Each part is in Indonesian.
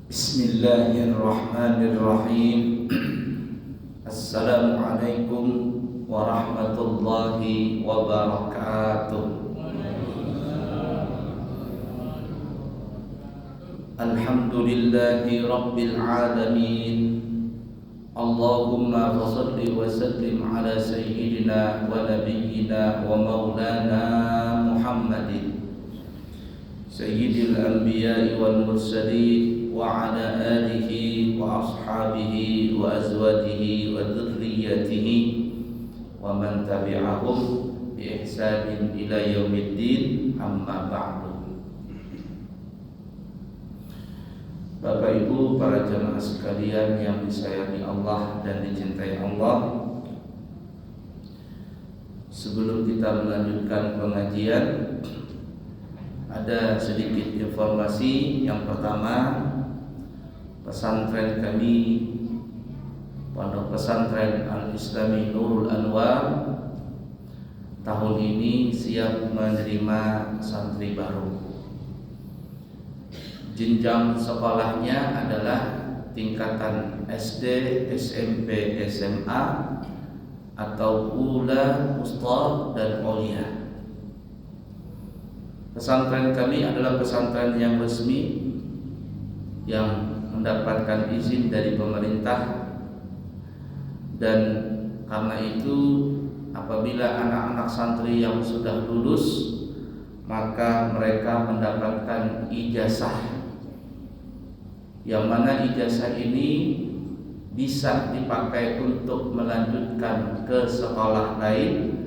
Bismillahirrahmanirrahim. Assalamualaikum warahmatullahi wabarakatuh. Alhamdulillahi rabbil alamin. Allahumma shalli wa sallim ala sayyidina wa nabiyyina wa maulana Muhammadin sayyidil anbiya'i wal mursalin wa ala alihi wa ashabihi wa azwajihi wa dhurriyyatihi wa man tabi'ahum bi ihsanin ila yaumiddin, amma ba'du. Bapak Ibu para jamaah sekalian yang disayangi Allah dan dicintai Allah, sebelum kita melanjutkan pengajian, ada sedikit informasi. Yang pertama, pesantren kami, Pondok Pesantren Al-Islami Nurul Anwar, tahun ini siap menerima santri baru. Jenjang sekolahnya adalah tingkatan SD, SMP, SMA atau ula, wusta, dan ulia. Pesantren kami adalah pesantren yang resmi yang mendapatkan izin dari pemerintah, dan karena itu apabila anak-anak santri yang sudah lulus, maka mereka mendapatkan ijazah, yang mana ijazah ini bisa dipakai untuk melanjutkan ke sekolah lain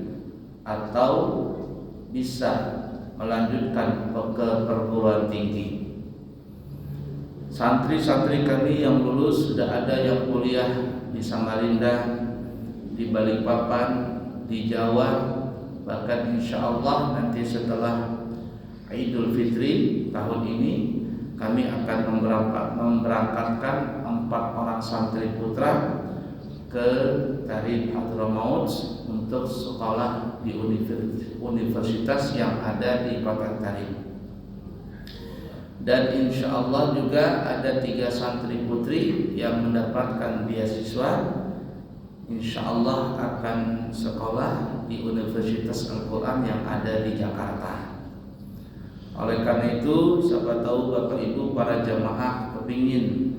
atau bisa melanjutkan ke perguruan tinggi. Santri-santri kami yang lulus sudah ada yang kuliah di Samarinda, di Balikpapan, di Jawa, bahkan insya Allah nanti setelah Idul Fitri tahun ini kami akan memberangkatkan 4 orang santri putra ke Tarif Hadramaut untuk sekolah di universitas yang ada di kota Tarif. Dan insya Allah juga ada 3 santri putri yang mendapatkan beasiswa, insya Allah akan sekolah di Universitas Al-Quran yang ada di Jakarta. Oleh karena itu, siapa tahu Bapak Ibu para jamaah kepingin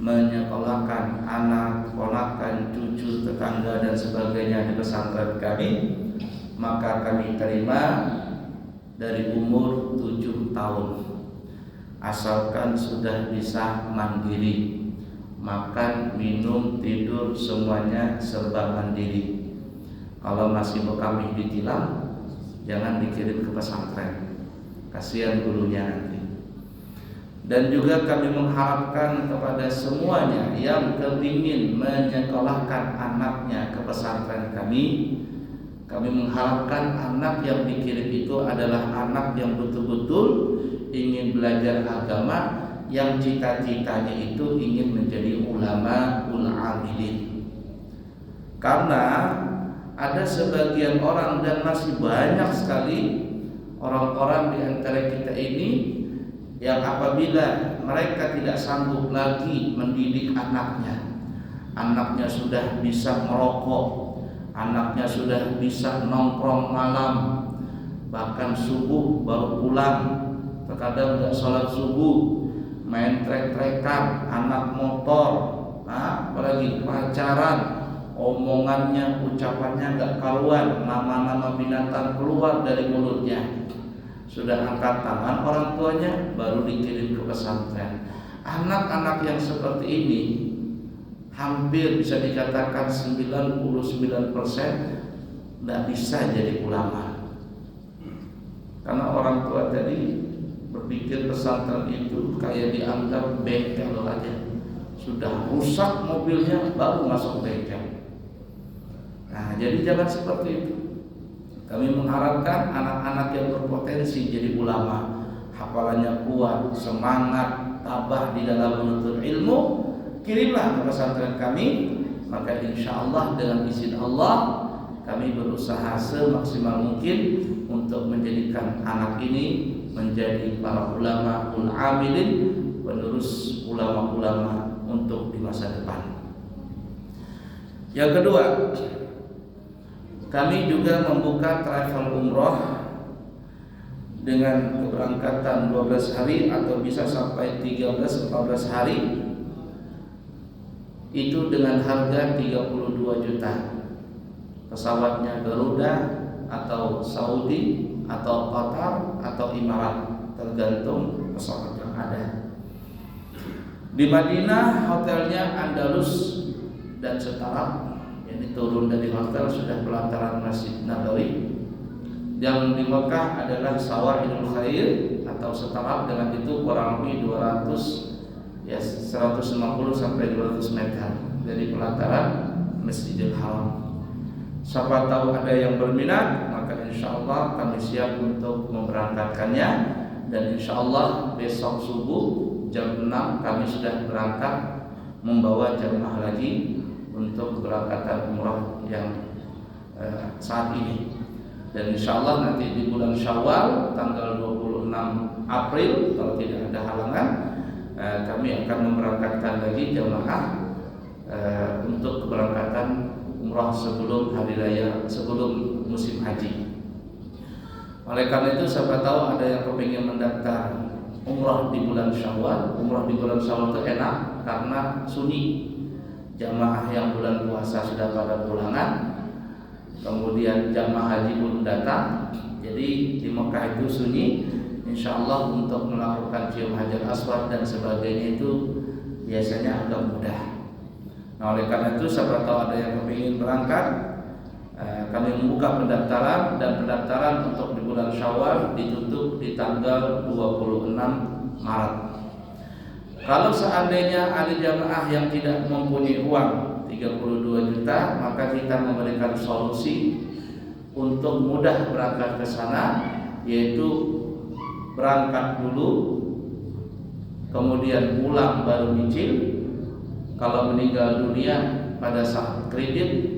menyekolahkan anak, ponakan, cucu, tetangga dan sebagainya di pesantren kami, maka kami terima dari umur 7 tahun, asalkan sudah bisa mandiri, makan, minum, tidur semuanya serba mandiri. Kalau masih kami ditilang, jangan dikirim ke pesantren, kasihan gurunya nanti. Dan juga kami mengharapkan kepada semuanya yang kepingin menyekolahkan anaknya ke pesantren kami mengharapkan anak yang dikirim itu adalah anak yang betul-betul ingin belajar agama, yang cita-citanya itu ingin menjadi ulama ul-amilin. Karena ada sebagian orang dan masih banyak sekali orang-orang di antara kita ini yang apabila mereka tidak sanggup lagi mendidik anaknya sudah bisa merokok, anaknya sudah bisa nongkrong malam, bahkan subuh baru pulang, terkadang nggak sholat subuh, main trek-trekan, anak motor, apalagi pacaran, omongannya, ucapannya nggak karuan, nama-nama binatang keluar dari mulutnya. Sudah angkat tangan orang tuanya, baru dikirim ke pesantren. Anak-anak yang seperti ini hampir bisa dikatakan 99% tidak bisa jadi ulama. Karena orang tua tadi berpikir pesantren itu kayak dianggap bengkel aja. Sudah rusak mobilnya baru masuk bengkel. Nah, jadi jangan seperti itu. Kami mengharapkan anak-anak yang berpotensi jadi ulama, hafalannya kuat, semangat, tabah di dalam menuntut ilmu, kirimlah ke pesantren kami. Maka insya Allah dengan izin Allah kami berusaha semaksimal mungkin untuk menjadikan anak ini menjadi para ulama ul-amilin, penerus ulama-ulama untuk di masa depan. Yang kedua, kami juga membuka travel umroh dengan keberangkatan 12 hari atau bisa sampai 13-14 hari, itu dengan harga 32 juta. Pesawatnya Garuda atau Saudi atau Qatar atau Emirat, tergantung pesawat yang ada. Di Madinah hotelnya Andalus dan Setara, ini turun dari hotel sudah pelataran Masjid Nabawi. Yang di Mekah adalah Sawahidul Khair atau Setara, dengan itu kurang lebih 150 sampai 200 meter dari pelataran Masjidil Haram. Siapa tahu ada yang berminat, maka insya Allah kami siap untuk memberangkatkannya. Dan insya Allah besok subuh jam 6 kami sudah berangkat membawa jamaah lagi untuk keberangkatan umrah yang saat ini. Dan insya Allah nanti di bulan Syawal tanggal 26 April kalau tidak ada halangan, kami akan memberangkatkan lagi jamaah untuk keberangkatan umrah sebelum hari raya, sebelum musim haji. Oleh karena itu, siapa tahu ada yang kepingin mendaftar umrah di bulan Syawal. Umrah di bulan Syawal itu enak karena sunyi. Jamaah yang bulan puasa sudah pada pulangan, kemudian jamaah haji pun datang. Jadi di Mekah itu sunyi. Insya Allah untuk melakukan cium hajar aswad dan sebagainya itu biasanya agak mudah. Nah, oleh karena itu, siapa tahu ada yang kepingin berangkat, kami membuka pendaftaran, dan pendaftaran untuk di bulan Syawal ditutup di tanggal 26 Maret. Kalau seandainya ada jamaah yang tidak mempunyai uang 32 juta, maka kita memberikan solusi untuk mudah berangkat ke sana, yaitu berangkat dulu, kemudian pulang baru nyicil. Kalau meninggal dunia pada saat kredit,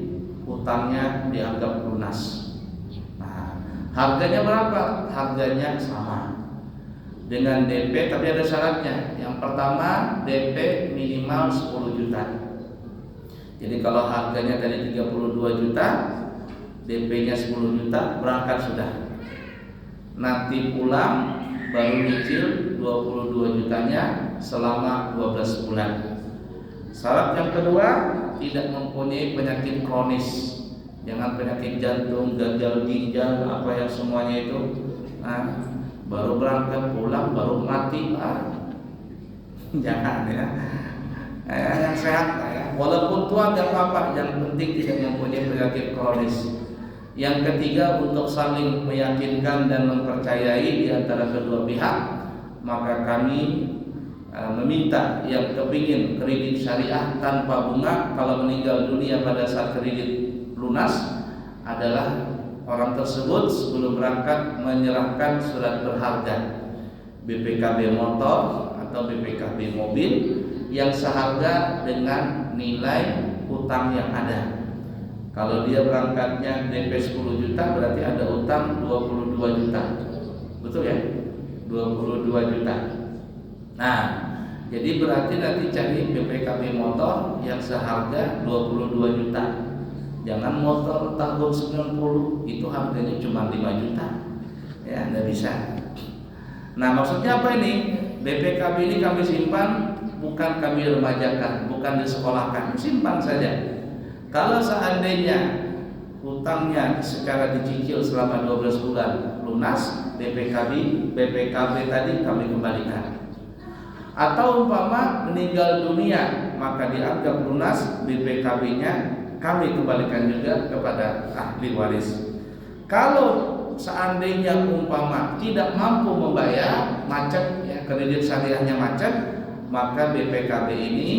utangnya dianggap lunas. Nah, harganya berapa? Harganya sama dengan DP, tapi ada syaratnya. Yang pertama, DP minimal 10 juta. Jadi kalau harganya tadi 32 juta, DP-nya 10 juta, berangkat sudah. Nanti pulang baru nyicil 22 jutanya selama 12 bulan. Syarat yang kedua, tidak mempunyai penyakit kronis. Jangan penyakit jantung, gagal ginjal, apa yang semuanya itu. Nah, baru berangkat pulang baru mati, jangan ya. Yang sehat ya. Walaupun tua tidak apa-apa, yang penting tidak mempunyai penyakit kronis. Yang ketiga, untuk saling meyakinkan dan mempercayai di antara kedua pihak, maka kami meminta yang kepingin kredit syariah tanpa bunga, kalau meninggal dunia pada saat kredit lunas, adalah orang tersebut sebelum berangkat menyerahkan surat berharga BPKB motor atau BPKB mobil yang seharga dengan nilai utang yang ada. Kalau dia berangkatnya DP 10 juta, berarti ada utang 22 juta. Betul ya? 22 juta. Nah, jadi berarti nanti cari BPKB motor yang seharga 22 juta. Jangan motor tahun 90, itu harganya cuma 5 juta. Ya, enggak bisa. Nah, maksudnya apa ini? BPKB ini kami simpan, bukan kami remajakan, bukan disekolahkan, simpan saja. Kalau seandainya hutangnya secara dicicil selama 12 bulan lunas, BPKB tadi kami kembalikan. Atau umpama meninggal dunia, maka dianggap lunas, BPKB-nya kami kembalikan juga kepada ahli waris. Kalau seandainya umpama tidak mampu membayar, macet ya, kredit syariahnya macet, maka BPKB ini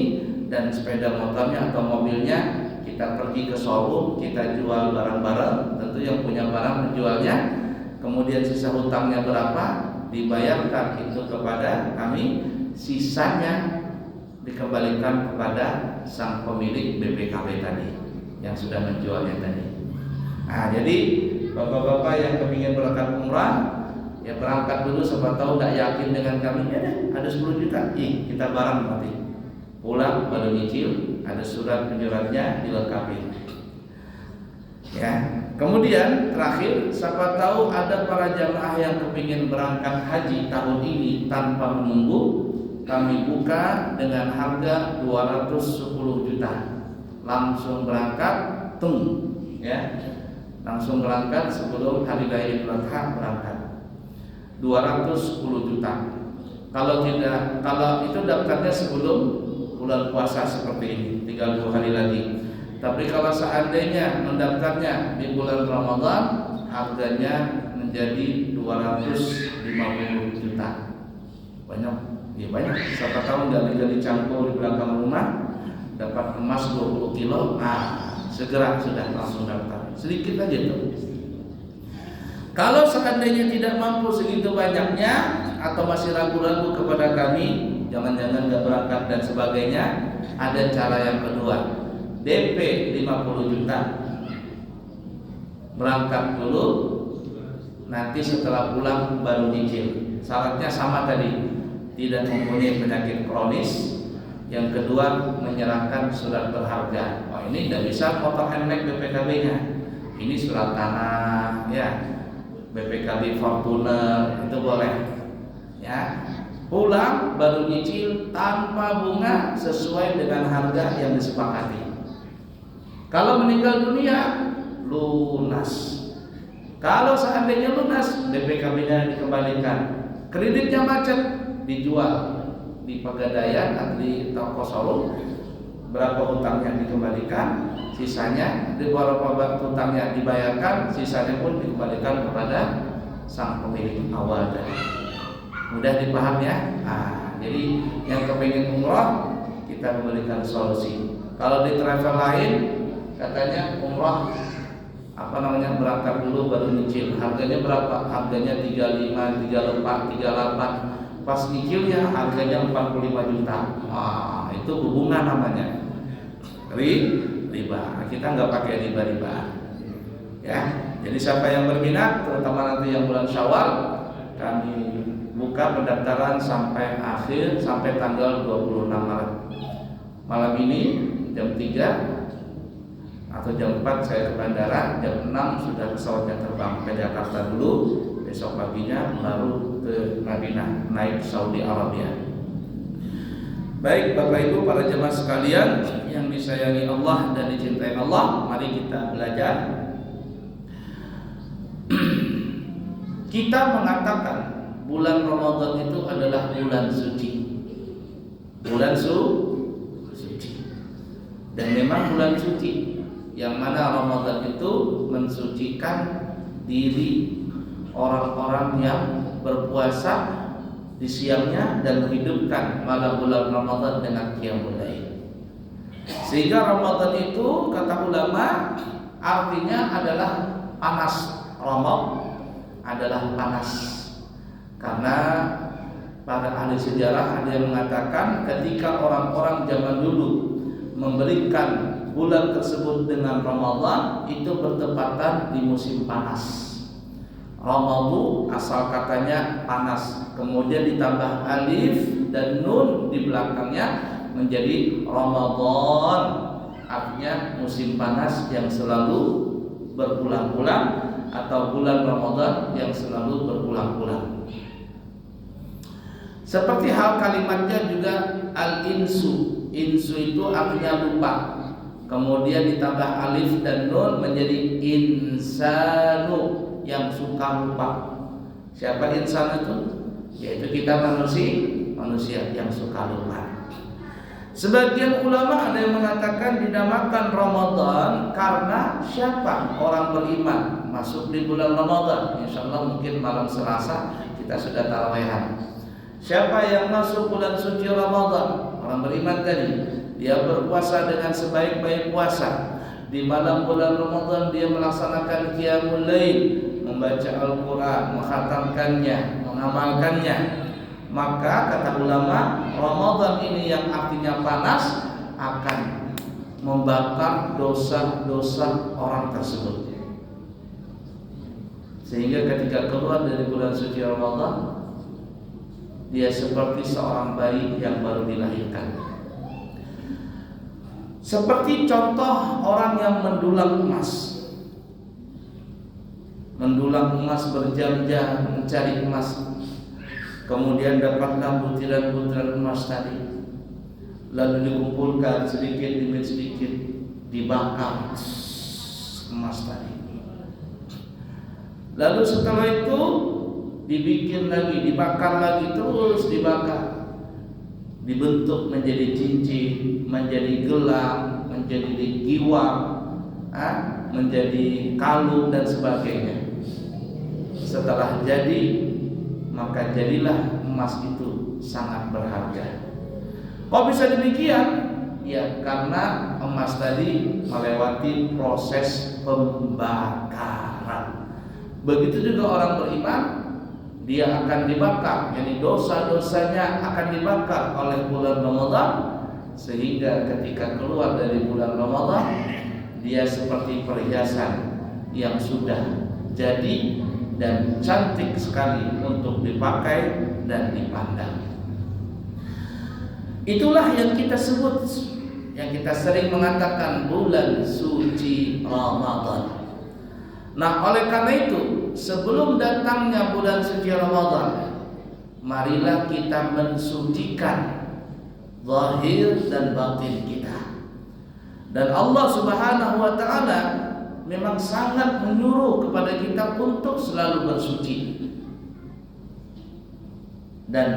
dan sepeda motornya atau mobilnya kita pergi ke showroom, kita jual barang-barang, tentu yang punya barang menjualnya, kemudian sisa hutangnya berapa dibayarkan itu kepada kami, sisanya dikembalikan kepada sang pemilik BPKB tadi yang sudah menjualnya tadi. Nah, jadi bapak-bapak yang kepingin berangkat umrah, Ya berangkat dulu, siapa tahu nggak yakin dengan kami, ya deh, ada 10 juta, kita barang mati. Pulang baru nyicil, ada surat menyuratnya dilengkapi. Ya, kemudian terakhir, siapa tahu ada para jamaah yang kepingin berangkat haji tahun ini tanpa menunggu, kami buka dengan harga 210 juta. Langsung berangkat, ya. Langsung berangkat sebelum hari raya Idul Adha berangkat. 210 juta. Kalau itu daftarnya sebelum bulan puasa seperti ini, tinggal 2 hari lagi. Tapi kalau seandainya mendaftarnya di bulan Ramadan, harganya menjadi 250 juta. Banyak, ya banyak. Siapa tahu gali-gali cangkul di belakang rumah dapat emas 20 kilo, segera sudah langsung daftar. Sedikit aja tuh. Kalau seandainya tidak mampu segitu banyaknya atau masih ragu-ragu kepada kami, jangan-jangan nggak berangkat dan sebagainya, ada cara yang kedua. DP 50 juta. Berangkat dulu, nanti setelah pulang baru nyicil. Syaratnya sama tadi, tidak mempunyai penyakit kronis. Yang kedua, menyerahkan surat berharga. Ini tidak bisa motor handbag BPKB-nya. Ini surat tanah, ya. BPKB Fortuner itu boleh, ya. Pulang baru nyicil tanpa bunga sesuai dengan harga yang disepakati. Kalau meninggal dunia lunas. Kalau seandainya lunas, BPKB-nya dikembalikan. Kreditnya macet, dijual di Pegadaian atau di toko Solo. Berapa hutangnya dikembalikan, sisanya di beberapa hutangnya dibayarkan, sisanya pun dikembalikan kepada sang pemilik awal tadi. Mudah dipaham ya? Jadi yang kepingin umroh, kita memberikan solusi. Kalau di travel lain katanya umroh berangkat dulu baru nyicil. Harganya berapa? Harganya 35, 34, 38. Pas nyicilnya harganya 45 juta. Itu hubungan namanya. Riba. Kita nggak pakai riba-riba. Ya. Jadi siapa yang berminat, terutama nanti yang bulan Syawal, kami buka pendaftaran sampai tanggal 26 Maret. Malam ini jam 3 atau jam 4 saya ke bandara, jam 6 sudah pesawatnya terbang ke Jakarta dulu, besok paginya baru ke Madinah, naik Saudi Arabia. Baik Bapak Ibu para jemaah sekalian yang disayangi Allah dan dicintai Allah, mari kita belajar. Kita mengatakan bulan Ramadan itu adalah bulan suci. Bulan suci. Dan memang bulan suci yang mana Ramadan itu mensucikan diri orang-orang yang berpuasa di siangnya dan menghidupkan malam bulan Ramadan dengan qiyamul lail. Sehingga Ramadan itu kata ulama artinya adalah panas. Ramadan adalah panas. Karena pada ahli sejarah ada yang mengatakan ketika orang-orang zaman dulu memberikan bulan tersebut dengan Ramadan itu bertepatan di musim panas. Ramadhu asal katanya panas, kemudian ditambah alif dan nun di belakangnya menjadi Ramadan, artinya musim panas yang selalu berulang-ulang atau bulan Ramadan yang selalu berulang-ulang. Seperti hal kalimatnya juga al-insu. Insu itu artinya lupa. Kemudian ditambah alif dan nun menjadi insanu yang suka lupa. Siapa insan itu? Yaitu kita manusia yang suka lupa. Sebagian ulama ada yang mengatakan dinamakan Ramadan karena siapa orang beriman masuk di bulan Ramadan. Insyaallah mungkin malam Selasa kita sudah tarawehan. Siapa yang masuk bulan suci Ramadan? Orang beriman tadi. Dia berpuasa dengan sebaik-baik puasa. Di malam bulan Ramadan dia melaksanakan qiyamul lail, membaca Al-Quran, menghatamkannya, mengamalkannya. Maka kata ulama, Ramadan ini yang artinya panas akan membakar dosa-dosa orang tersebut. Sehingga ketika keluar dari bulan suci Ramadan, dia seperti seorang bayi yang baru dilahirkan. Seperti contoh orang yang mendulang emas. Mendulang emas berjam-jam mencari emas, kemudian dapatlah butiran-butiran emas tadi, lalu dikumpulkan sedikit demi sedikit, dibakar emas tadi. Lalu setelah itu dibikin lagi, dibakar lagi, terus dibakar, dibentuk menjadi cincin, menjadi gelang, menjadi giwang, menjadi kalung dan sebagainya. Setelah jadi, maka jadilah emas itu sangat berharga. Kok bisa demikian? Ya, karena emas tadi melewati proses pembakaran. Begitu juga orang beriman, dia akan dibakar, yakni dosa-dosanya akan dibakar oleh bulan Ramadan, sehingga ketika keluar dari bulan Ramadan, dia seperti perhiasan yang sudah jadi dan cantik sekali untuk dipakai dan dipandang. Itulah yang kita sebut, yang kita sering mengatakan bulan suci Ramadan. Nah, oleh karena itu, sebelum datangnya bulan suci Ramadan, marilah kita mensucikan zahir dan batin kita. Dan Allah Subhanahu wa taala memang sangat menyuruh kepada kita untuk selalu bersuci. Dan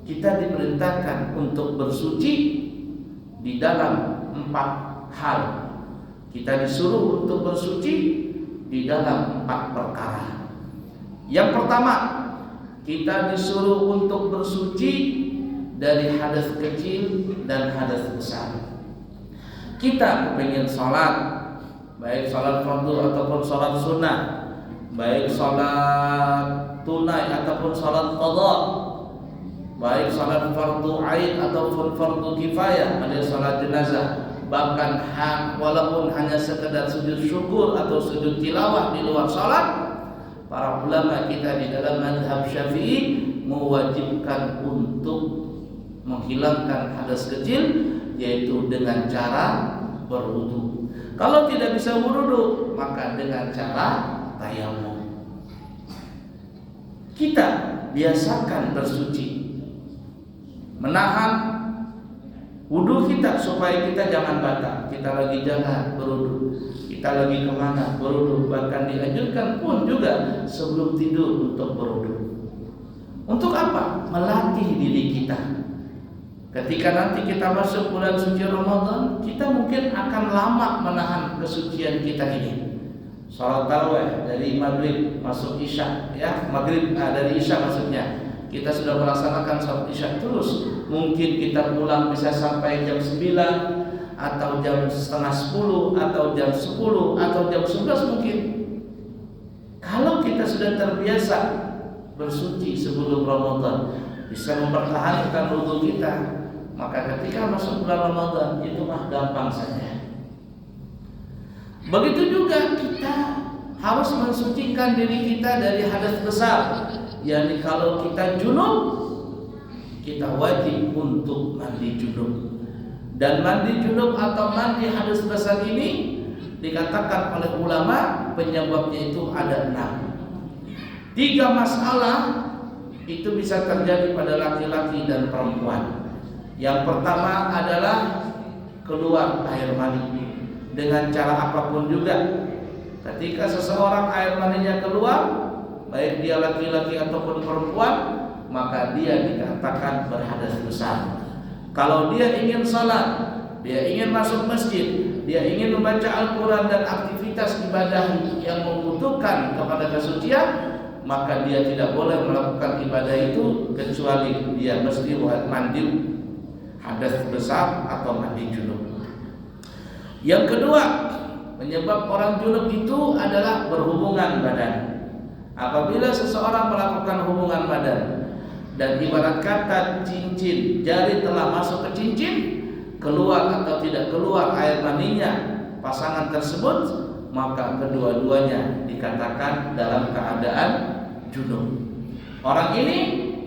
kita diperintahkan untuk bersuci di dalam 4 hal. Kita disuruh untuk bersuci di dalam 4 perkara. Yang pertama, kita disuruh untuk bersuci dari hadas kecil dan hadas besar. Kita pengen sholat, baik sholat fardu ataupun sholat sunnah, baik sholat tunai ataupun sholat qadha, baik sholat fardu ain ataupun fardu kifayah, ada sholat jenazah, bahkan walaupun hanya sekedar sujud syukur atau sujud tilawah di luar sholat, para ulama kita di dalam mazhab Syafi'i mewajibkan untuk menghilangkan hadas kecil, yaitu dengan cara berwudu. Kalau tidak bisa wudu, maka dengan cara tayamum. Kita biasakan bersuci, menahan wudu kita supaya kita jangan batal. Kita lagi jalan berwudu, kita lagi kemana berwudu. Bahkan dianjurkan pun juga sebelum tidur untuk berwudu. Untuk apa? Melatih diri kita. Ketika nanti kita masuk bulan suci Ramadan, kita mungkin akan lama menahan kesucian kita ini. Salat tarawih dari maghrib masuk isya, ya maghrib dari isya maksudnya. Kita sudah melaksanakan salat isya terus. Mungkin kita pulang bisa sampai jam 9 atau jam setengah 10 atau jam 10 atau jam 11 mungkin. Kalau kita sudah terbiasa bersuci sebelum Ramadan, bisa mempertahankan wudu kita, maka ketika masuk bulan Ramadan itu mah gampang saja. Begitu juga kita harus mensucikan diri kita dari hadas besar. Yani kalau kita junub, kita wajib untuk mandi junub. Dan mandi junub atau mandi hadas besar ini dikatakan oleh ulama penyebabnya itu ada 6. 3 masalah itu bisa terjadi pada laki-laki dan perempuan. Yang pertama adalah keluar air mani dengan cara apapun juga. Ketika seseorang air maninya keluar, baik dia laki-laki ataupun perempuan, maka dia dikatakan berhadas besar. Kalau dia ingin salat, dia ingin masuk masjid, dia ingin membaca Al-Quran dan aktivitas ibadah yang membutuhkan kepada kesucian, maka dia tidak boleh melakukan ibadah itu kecuali dia mesti mandi hadas besar atau mandi junub. Yang kedua, penyebab orang junub itu adalah berhubungan badan. Apabila seseorang melakukan hubungan badan dan ibarat kata cincin, jari telah masuk ke cincin, keluar atau tidak keluar air maninya pasangan tersebut, maka kedua-duanya dikatakan dalam keadaan junub. Orang ini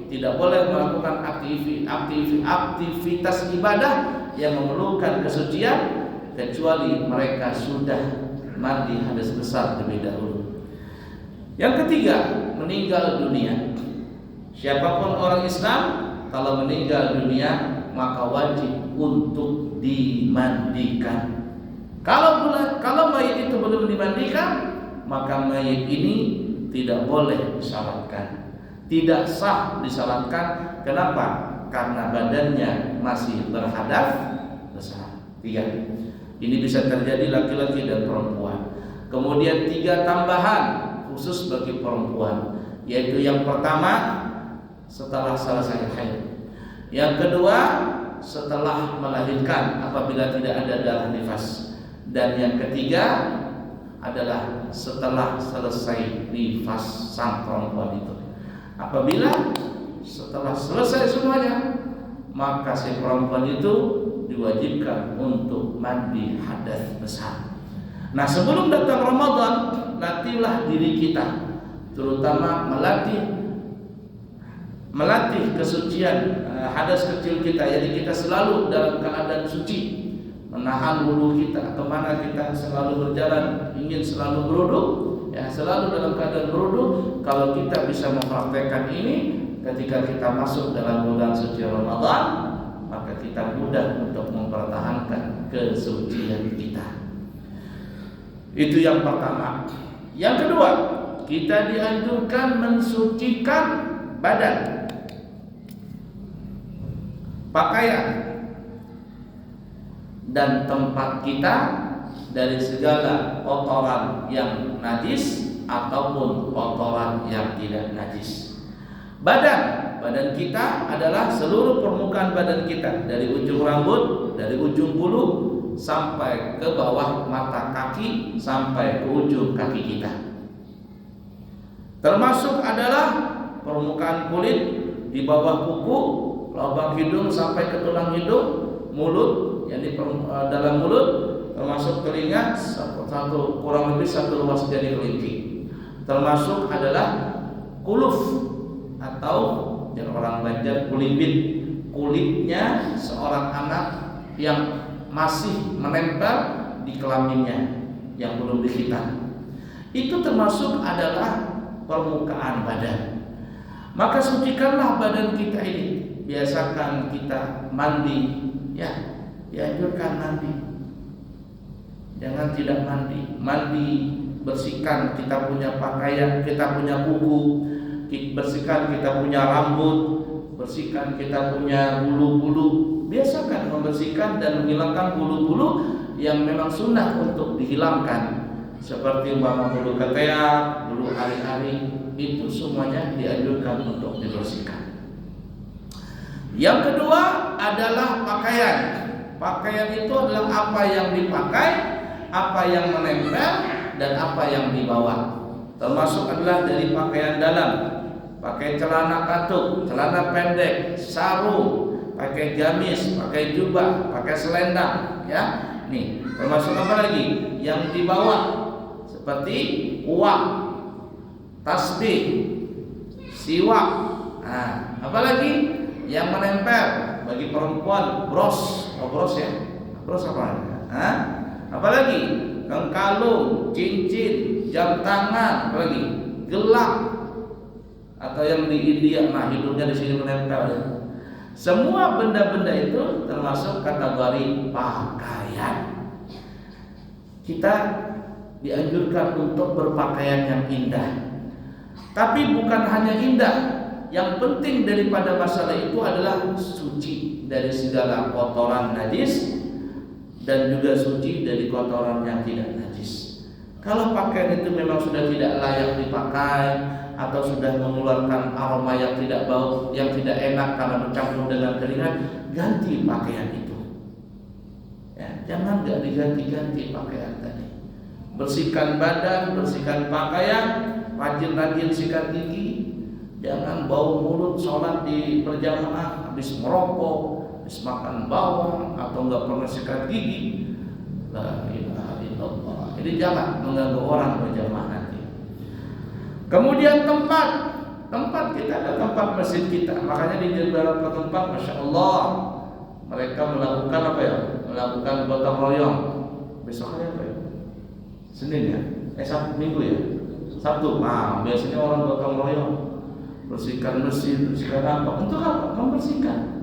tidak boleh melakukan aktivitas ibadah yang memerlukan kesucian kecuali mereka sudah mandi hadas besar terlebih dahulu. Yang ketiga, meninggal dunia. Siapapun orang Islam kalau meninggal dunia maka wajib untuk dimandikan. Kalau mayit itu belum dimandikan, maka mayit ini tidak boleh disalatkan, tidak sah disalatkan. Kenapa? Karena badannya masih berhadas besar. 3. Ini bisa terjadi laki-laki dan perempuan. Kemudian 3 tambahan khusus bagi perempuan, yaitu yang pertama setelah selesai haid, yang kedua setelah melahirkan apabila tidak ada darah nifas, dan yang ketiga adalah setelah selesai nifas sang perempuan itu. Apabila setelah selesai semuanya, maka si perempuan itu diwajibkan untuk mandi hadas besar. Nah, sebelum datang Ramadan, latihlah diri kita, terutama melatih kesucian hadas kecil kita. Jadi kita selalu dalam keadaan suci, menahan wudu kita. Kemana kita selalu berjalan, ingin selalu berwudu, ya selalu dalam keadaan berwudu. Kalau kita bisa mempraktekkan ini ketika kita masuk dalam bulan suci Ramadan, maka kita mudah untuk mempertahankan kesucian kita. Itu yang pertama. Yang kedua, kita dianjurkan mensucikan badan, pakaian, dan tempat kita dari segala kotoran yang najis ataupun kotoran yang tidak najis. Badan kita adalah seluruh permukaan badan kita, dari ujung rambut, dari ujung bulu sampai ke bawah mata kaki, sampai ke ujung kaki kita. Termasuk adalah permukaan kulit di bawah kuku, lubang hidung sampai ke tulang hidung, mulut, yang di dalam mulut, termasuk telinga kurang lebih 1 ruas jari kelingking. Termasuk adalah kuluf atau yang orang Banjar kulimbit, kulitnya seorang anak yang masih menempel di kelaminnya yang belum dihitan. Itu termasuk adalah permukaan badan. Maka sucikanlah badan kita ini. Biasakan kita mandi, ya, dianjurkan mandi. Jangan tidak mandi. Mandi, bersihkan kita punya pakaian, kita punya kuku, bersihkan kita punya rambut, bersihkan kita punya bulu-bulu. Biasakan membersihkan dan menghilangkan bulu-bulu yang memang sunnah untuk dihilangkan, seperti bulu ketiak, bulu ari-ari, itu semuanya dianjurkan untuk dibersihkan. Yang kedua adalah pakaian. Pakaian itu adalah apa yang dipakai, apa yang menempel, dan apa yang dibawa. Termasuk adalah dari pakaian dalam, pakai celana katuk, celana pendek, sarung, pakai gamis, pakai jubah, pakai selendang, ya. Nih, termasuk apa lagi? Yang dibawa seperti uang, tasbih, siwak. Nah, apalagi yang menempel bagi perempuan, bros, ya, bros apa? Hah? Apalagi kalung, cincin, jam tangan, apalagi gelang, atau yang di India, nah hidungnya di sini menempel. Ya. Semua benda-benda itu termasuk kategori pakaian. Kita dianjurkan untuk berpakaian yang indah. Tapi bukan hanya indah, yang penting daripada masalah itu adalah suci dari segala kotoran najis dan juga suci dari kotoran yang tidak najis. Kalau pakaian itu memang sudah tidak layak dipakai atau sudah mengeluarkan aroma yang tidak bau, yang tidak enak karena bercampur dengan keringat, ganti pakaian itu. Ya, jangan nggak diganti-ganti pakaian tadi. Bersihkan badan, bersihkan pakaian, rajin-rajin sikat gigi. Jangan bau mulut sholat di berjamaah, habis merokok, habis makan bawang, atau nggak pernah sikat gigi. La ilaha illallah. Jadi jangan mengganggu orang berjamaah nanti. Kemudian tempat kita ada tempat masjid kita. Makanya di beberapa tempat, masya Allah, mereka melakukan apa ya? Melakukan gotong royong. Besok hari apa ya? Senin ya? Sabtu Minggu ya? Sabtu. Nah, biasanya orang gotong royong, bersihkan masjid, bersihkan apa? Untuk apa? Membersihkan.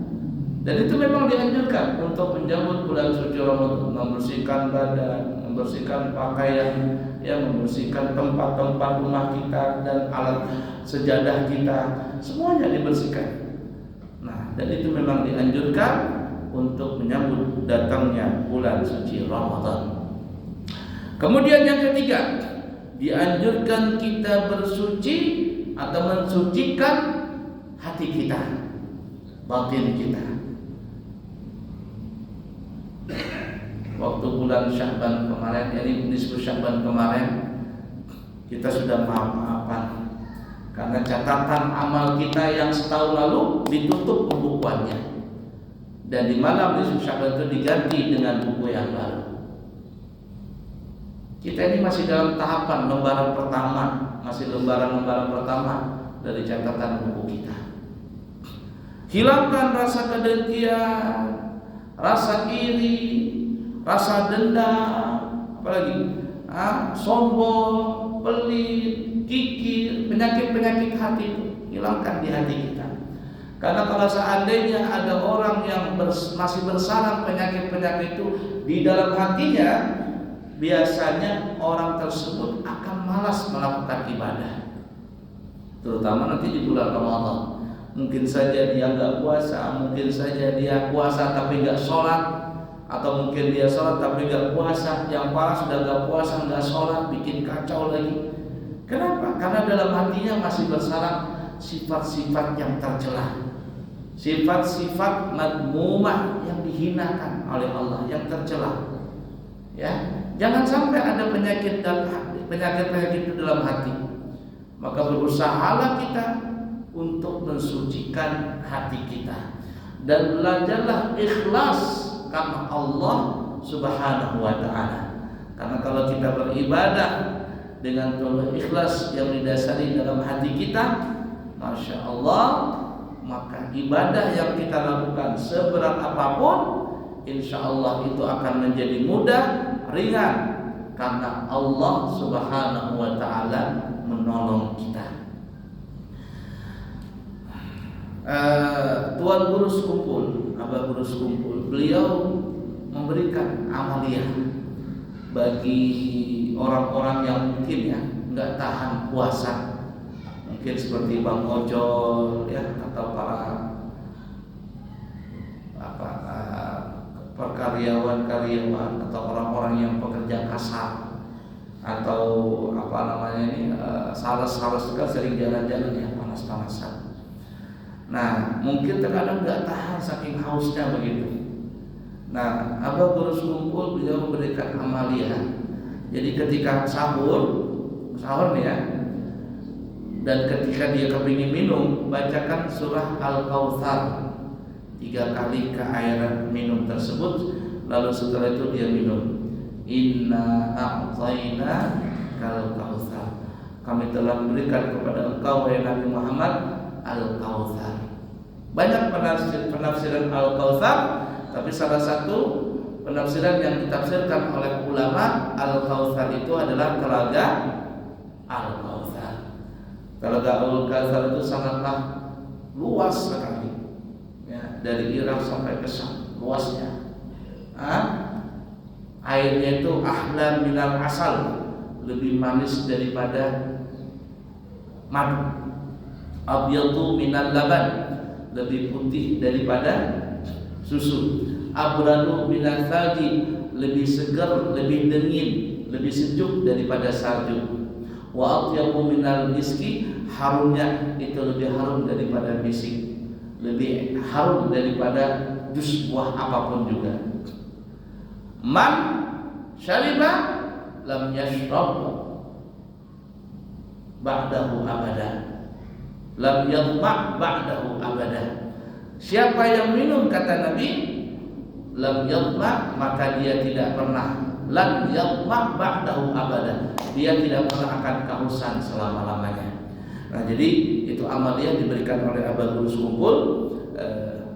Dan itu memang dianjurkan untuk menyambut bulan suci Ramadan, membersihkan badan, membersihkan pakaian, ya, membersihkan tempat-tempat rumah kita dan alat sejadah kita, semuanya dibersihkan. Nah, dan itu memang dianjurkan untuk menyambut datangnya bulan suci Ramadan. Kemudian yang ketiga, dianjurkan kita bersuci atau mensucikan hati kita, batin kita. Waktu bulan Sya'ban kemarin, yani nisfu Sya'ban kemarin, kita sudah maaf-maafan karena catatan amal kita yang setahun lalu ditutup pembukuannya, dan di malam nisfu Sya'ban itu diganti dengan buku yang baru. Kita ini masih dalam tahapan lembaran pertama, masih lembaran pertama dari catatan buku kita. Hilangkan rasa kedengkian, rasa iri, rasa dendam, apalagi sombong, pelit, kikir, penyakit-penyakit hati itu hilangkan di hati kita. Karena kalau seandainya ada orang yang masih bersarang penyakit-penyakit itu di dalam hatinya, biasanya orang tersebut akan malas melakukan ibadah, terutama nanti di bulan Ramadan. Mungkin saja dia nggak puasa, mungkin saja dia puasa tapi nggak sholat, atau mungkin dia sholat tapi nggak puasa. Yang parah sudah nggak puasa, nggak sholat, bikin kacau lagi. Kenapa? Karena dalam hatinya masih bersarang sifat-sifat yang tercela, sifat-sifat madmumah yang dihinakan oleh Allah, yang tercela. Ya, jangan sampai ada penyakit itu dalam hati. Maka berusahalah kita untuk mensucikan hati kita dan belajarlah ikhlas karena Allah Subhanahu wa taala. Karena kalau kita beribadah dengan tulus ikhlas yang didasari dalam hati kita, masya Allah, maka ibadah yang kita lakukan seberat apapun, insya Allah itu akan menjadi mudah, ringan, karena Allah Subhanahu wa taala menolong kita. Tuan Guru Sekumpul, Abah Guru Sekumpul, beliau memberikan amaliyah bagi orang-orang yang mungkin ya nggak tahan puasa, mungkin seperti Bang Ojol ya, atau para karyawan atau orang-orang yang pekerja kasar, atau sales juga sering jalan-jalan ya panas-panasan. Nah, mungkin terkadang nggak tahan saking hausnya begitu. Nah, Abah Guru Sekumpul beliau memberikan amaliyah. Jadi ketika sahur nih ya, dan ketika dia kepingin minum, bacakan surah Al-Kautsar 3 kali ke air minum tersebut, lalu setelah itu dia minum. Inna a'tayna kal kautsar. Kami telah memberikan kepada engkau wahai Nabi Muhammad Al-Kautsar. Banyak penafsiran Al-Kautsar, tapi salah satu penafsiran yang ditafsirkan oleh ulama, Al-Kautsar itu adalah telaga Al-Kautsar. Telaga Al-Kautsar itu sangatlah luas sekali ya, dari Irak sampai ke Syam luasnya. Airnya itu ahla minal asal, lebih manis daripada madu. Abyadu minal laban, lebih putih daripada susu. Abradu minal thalji, lebih segar, lebih dingin, lebih sejuk daripada salju. Wa atyabu minal miski, harumnya itu lebih harum daripada misik, lebih harum daripada jus buah apapun juga. Man syariba lam yashrab ba'dahu abada, lam yadma' ba'dahu abada. Siapa yang minum, kata Nabi, lam yadma', maka dia tidak pernah lan yatma' ba'dahu abada. Dia tidak pernah akan kehausan selama-lamanya. Nah, jadi itu amaliyah diberikan oleh Abah Guru Sekumpul.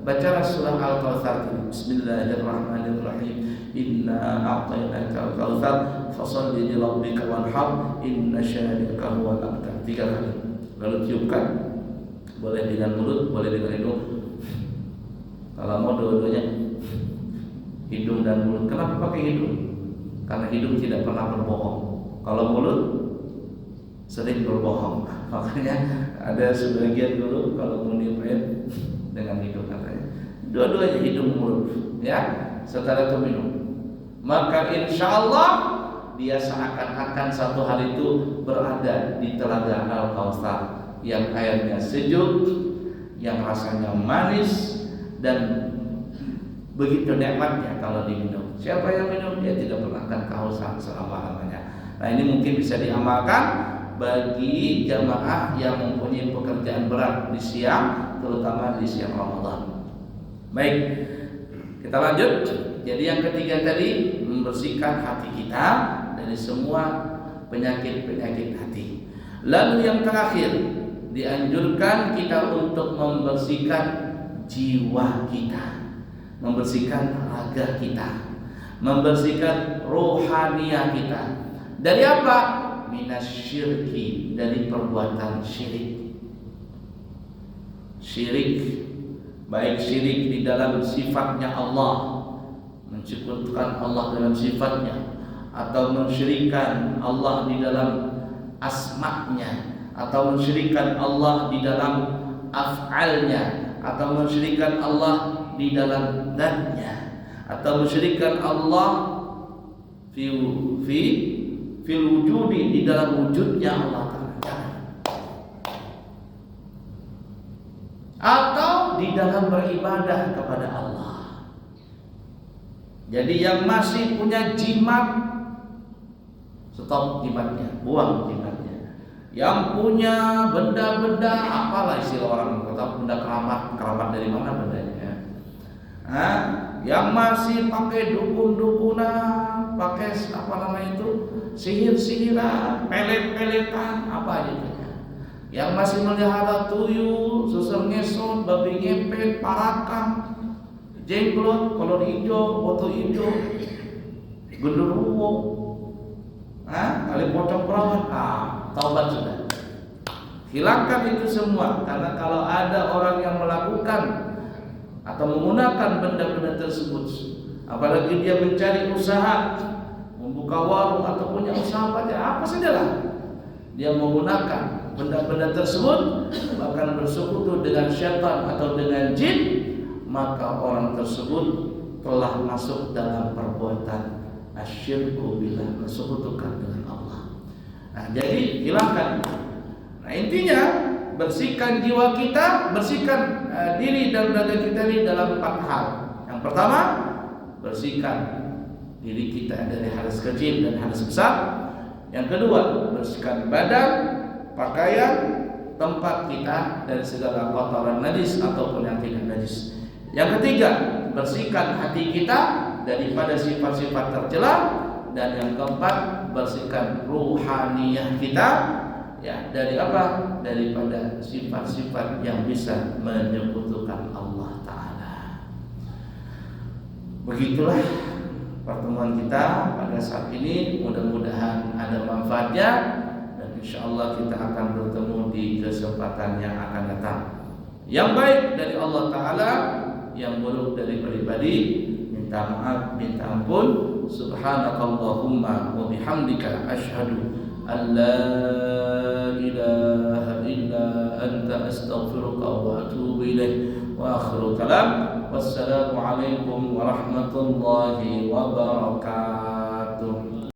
Baca surah Al-Kautsar. Bismillahirrahmanirrahim. Inna a'tainaka al-kautsar fasholli li rabbika wanhar inna syani'aka huwal abtar. 3 kali. Lalu tiupkan. Boleh dengan mulut, boleh dengan hidung. Kalau mau dua-duanya, hidung dan mulut. Kenapa pakai hidung? Karena hidung tidak pernah berbohong. Kalau mulut sering berbohong. Makanya ada sebagian dulu kalau mau niup dengan hidung katanya. Dua-duanya hidung mulut, ya. Setelah itu minum. Maka insya Allah dia seakan-akan satu hari itu berada di telaga Al-Kautsar yang airnya sejuk, yang rasanya manis dan begitu nikmatnya kalau diminum. Siapa yang minum dia tidak pernah akan kehausan selama-lamanya. Nah, ini mungkin bisa diamalkan bagi jamaah yang mempunyai pekerjaan berat di siang, terutama di siang Ramadan. Baik, kita lanjut. Jadi yang ketiga tadi, membersihkan hati kita dari semua penyakit-penyakit hati. Lalu yang terakhir, dianjurkan kita untuk membersihkan jiwa kita, membersihkan raga kita, membersihkan rohaniah kita. Dari apa? Minasyirki, dari perbuatan syirik. Syirik, baik syirik di dalam sifatnya Allah, menyekutukan Allah dalam sifatnya, atau mensyirikkan Allah di dalam asma-Nya, atau mensyirikkan Allah di dalam af'alnya, atau mensyirikkan Allah di dalam zat-Nya, atau mensyirikkan Allah fil wujudi, di dalam wujudnya Allah Ta'ala, atau di dalam beribadah kepada Allah. Jadi yang masih punya jimat, stop jimatnya, buang jimatnya. Yang punya benda-benda, apalah istilah orang kata, benda keramat dari mana bendanya? Yang masih pakai dukun-dukunan, pakai apa namanya itu, sihir-sihiran, pelet-peletan, apa gitu. Yang masih melihara tuyul, susul ngesot, babi ngepet, parakan, jenglot, kolor hijau, foto hijau, genderuwo, kali pocong perawan, taubat sudah. Hilangkan itu semua, karena kalau ada orang yang melakukan atau menggunakan benda-benda tersebut, apalagi dia mencari usaha, membuka warung atau punya usaha apa sajalah, dia menggunakan benda-benda tersebut, bahkan bersekutu dengan syaitan atau dengan jin, maka orang tersebut telah masuk dalam perbuatan asyirku billah, mensekutukan dengan Allah. Nah, jadi hilangkan. Nah, intinya bersihkan jiwa kita, bersihkan diri dan raga kita ini dalam 4 hal. Yang pertama, bersihkan diri kita dari hadas kecil dan hadas besar. Yang kedua, bersihkan badan, pakaian, tempat kita dari segala kotoran najis ataupun yang tidak najis. Yang ketiga, bersihkan hati kita daripada sifat-sifat tercela. Dan yang keempat, bersihkan ruhaniyah kita, ya, dari apa? Daripada sifat-sifat yang bisa menyekutukan Allah Ta'ala. Begitulah pertemuan kita pada saat ini. Mudah-mudahan ada manfaatnya, dan insyaAllah kita akan bertemu di kesempatan yang akan datang. Yang baik dari Allah Ta'ala, yang buruk dari pribadi minta maaf, minta ampun. Subhanakallahumma wa bihamdika asyhadu an la ilaha illa anta astaghfiruka wa atubu ilaik. Wa akhiru kalam, wassalamu alaikum warahmatullahi wabarakatuh.